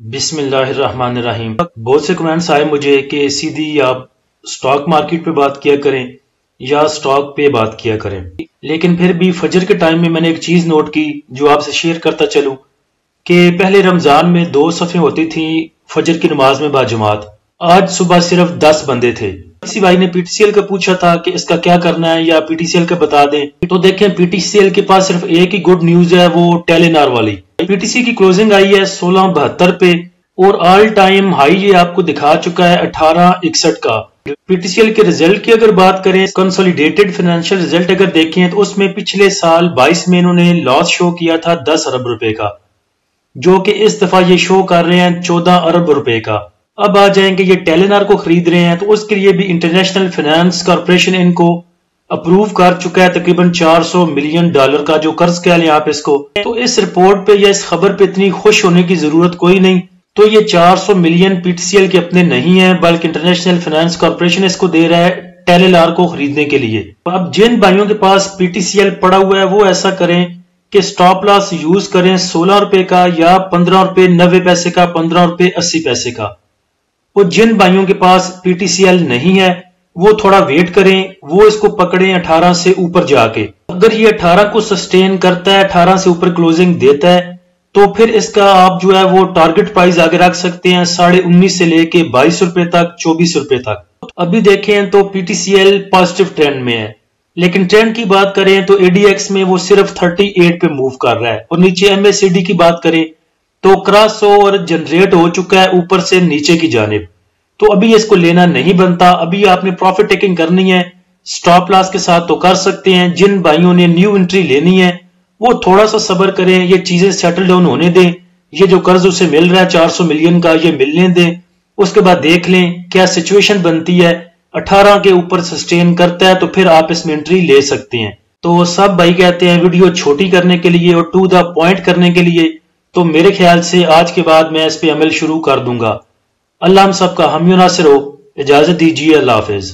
بسم اللہ الرحمن الرحیم۔ بہت سے کمنٹس آئے مجھے کہ سیدھی آپ سٹاک مارکیٹ پہ بات کیا کریں یا سٹاک پہ بات کیا کریں، لیکن پھر بھی فجر کے ٹائم میں میں نے ایک چیز نوٹ کی جو آپ سے شیئر کرتا چلوں کہ پہلے رمضان میں 2 صفیں ہوتی تھیں فجر کی نماز میں باجماعت، آج صبح صرف 10 بندے تھے۔ کسی بھائی نے پی ٹی سی ایل کا پوچھا تھا کہ اس کا کیا کرنا ہے یا پی ٹی سی ایل کا بتا دیں، تو دیکھیں پی ٹی سی ایل کے پاس صرف ایک ہی گڈ نیوز ہے، وہ ٹیلینار والی۔ پی ٹی سی کی کلوزنگ آئی ہے 1672 پہ اور آل ٹائم ہائی یہ آپ کو دکھا چکا ہے 1861 کا۔ پی ٹی سی ایل کے ریزلٹ کی اگر بات کریں، کنسولیڈیٹڈ فائنینشیل ریزلٹ اگر دیکھیں تو اس میں پچھلے سال 22 میں انہوں نے لاس شو کیا تھا 10 ارب روپے کا، جو کہ اس دفعہ یہ شو کر رہے ہیں 14 ارب روپے کا۔ اب آ جائیں کہ یہ ٹیلینار کو خرید رہے ہیں تو اس کے لیے بھی انٹرنیشنل فائنانس کارپوریشن ان کو اپروو کر چکا ہے تقریباً $400 ملین کا جو قرض کہہ لیں آپ اس کو۔ تو اس رپورٹ پہ یا اس خبر پہ اتنی خوش ہونے کی ضرورت کوئی نہیں، تو یہ 400 million P T C L کے اپنے نہیں ہیں بلکہ انٹرنیشنل فائنانس کارپوریشن اس کو دے رہا ہے ٹیلینار کو خریدنے کے لیے۔ اب جن بھائیوں کے پاس پی ٹی سی ایل پڑا ہوا ہے وہ ایسا کریں کہ سٹاپ لاس یوز کریں 16 روپے کا یا 15 روپے 90 پیسے کا، 15 روپے 80 پیسے کا۔ اور جن بھائیوں کے پاس پی ٹی سی ایل نہیں ہے وہ تھوڑا ویٹ کریں، وہ اس کو پکڑیں 18 سے اوپر جا کے۔ اگر یہ 18 کو سسٹین کرتا ہے، 18 سے اوپر کلوزنگ دیتا ہے، تو پھر اس کا آپ جو ہے وہ ٹارگٹ پرائز آگے رکھ سکتے ہیں 19.5 سے لے کے 22 روپے تک، 24 روپے تک۔ ابھی دیکھیں تو P T C L positive trend میں ہے، لیکن ٹرینڈ کی بات کریں تو اے ڈی ایکس میں وہ صرف 38 پہ موو کر رہا ہے، اور نیچے ایم اے سی ڈی کی بات کریں تو کراس اوور جنریٹ ہو چکا ہے اوپر سے نیچے کی جانب، تو ابھی اس کو لینا نہیں بنتا۔ ابھی آپ نے پروفٹ ٹیکنگ کرنی ہے سٹاپ لاس کے ساتھ تو کر سکتے ہیں۔ جن بھائیوں نے نیو انٹری لینی ہے وہ تھوڑا سا صبر کریں، یہ چیزیں سیٹل ڈاؤن ہونے دیں، یہ جو قرض اسے مل رہا ہے 400 ملین کا یہ ملنے دیں، اس کے بعد دیکھ لیں کیا سچویشن بنتی ہے۔ 18 کے اوپر سسٹین کرتا ہے تو پھر آپ اس میں انٹری لے سکتے ہیں۔ تو سب بھائی کہتے ہیں ویڈیو چھوٹی کرنے کے لیے اور ٹو دا پوائنٹ کرنے کے لیے، تو میرے خیال سے آج کے بعد میں اس پہ عمل شروع کر دوں گا۔ اللہ ہم سب کا حامی و ناصر ہو۔ اجازت دیجیے، اللہ حافظ۔